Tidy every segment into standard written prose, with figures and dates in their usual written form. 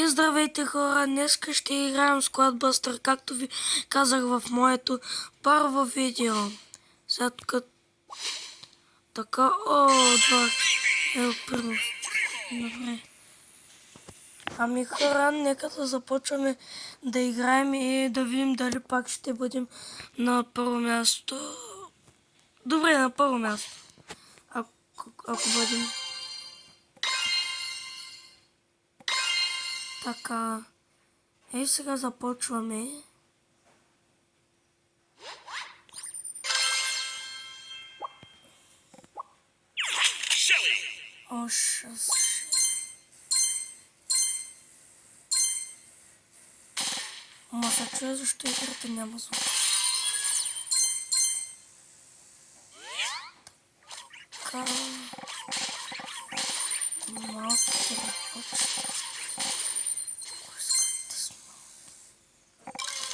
И здравейте хора, днес ще играем Squad Buster, както ви казах в моето първо видео. Сега тук така, това е първо. Добре. Ами хора, нека да започваме да играем и да видим дали пак ще бъдем на първо място. Добре, на първо място. Ако бъдем. Така. Сега започваме. О, Ама се чуя защо играта няма звук. Така. Малките ръпочета.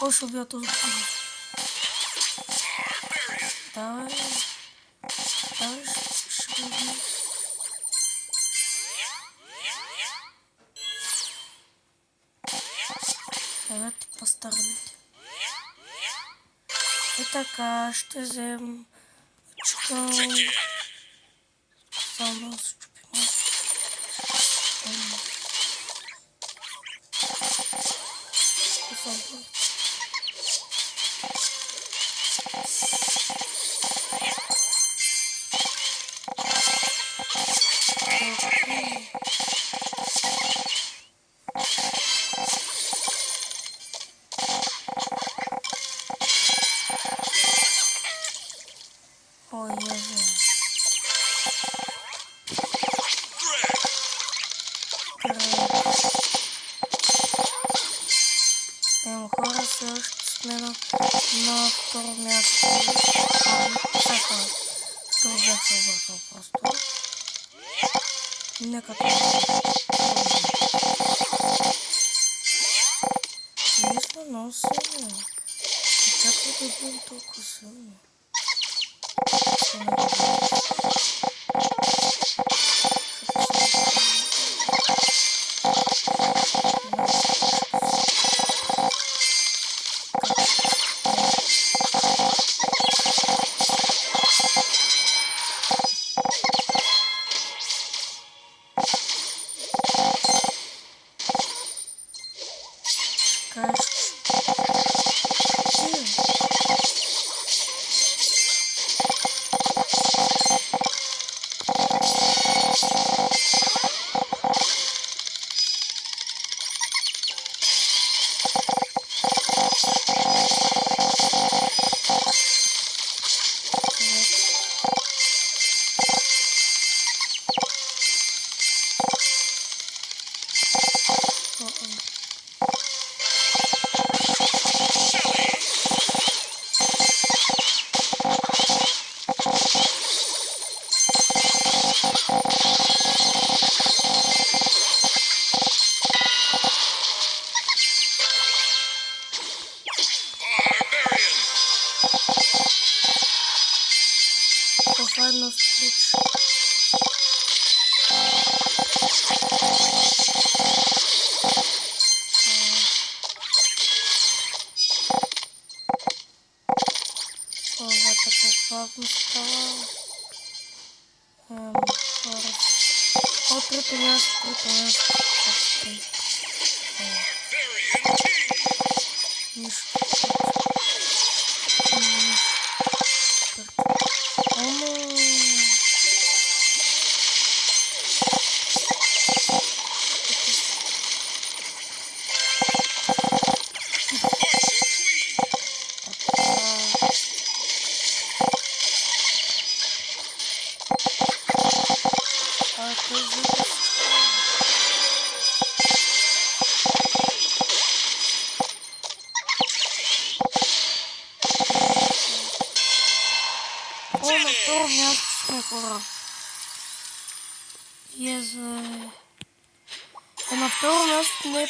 О, ще убия този пълно. Давай. Давай, ще го убия. Ева ти по-стараните. И така, ще взем чукам. Само да се чупим. Ой, хора, все още сме на второ място. Второ бях се объркал просто. Нека това. Ние сме много силни. Очаквай да бъдем толкова силни. Това е на встреча. Това така бавно става. Трето място. Нищо. На второ място сме, хора. На второ място не е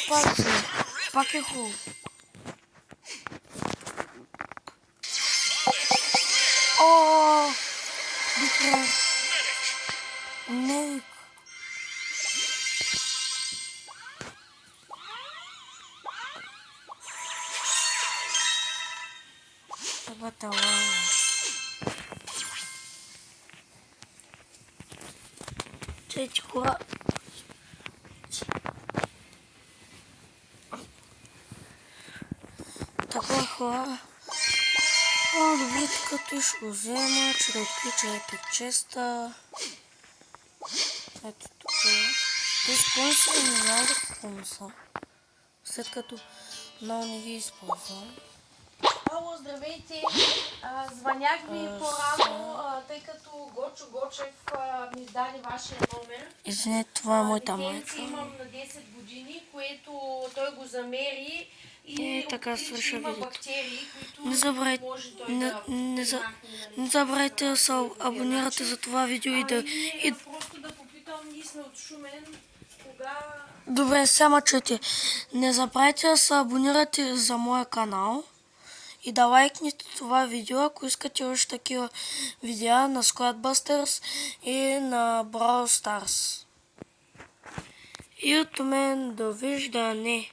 пак е хубаво. Бикра. Медик. Първата лава. Чети хора. Така хора. Добре, като ще го взема, че да отключа Epic честа. Ето тук. Тези кони си не знам да какво са. След като много не ги използвам. Ало, здравейте! Звънях ви по-рано, тъй като Гочо Гочев ми даде вашия номер. Извинете, това е моята Детенце майка. имам на 10 години, което той го замери и така откри, свършва че има видеото. бактерии, които Не забравяйте, може той да не забравяйте да се абонирате за това видео и да... Просто да попитам, ние сме от Шумен, кога... Добре, сега чуйте. Не забравяйте да се абонирате за моя канал и да лайкнете това видео, ако искате още такива видеа на Squadbusters и на Brawl Stars. И от мен довиждане.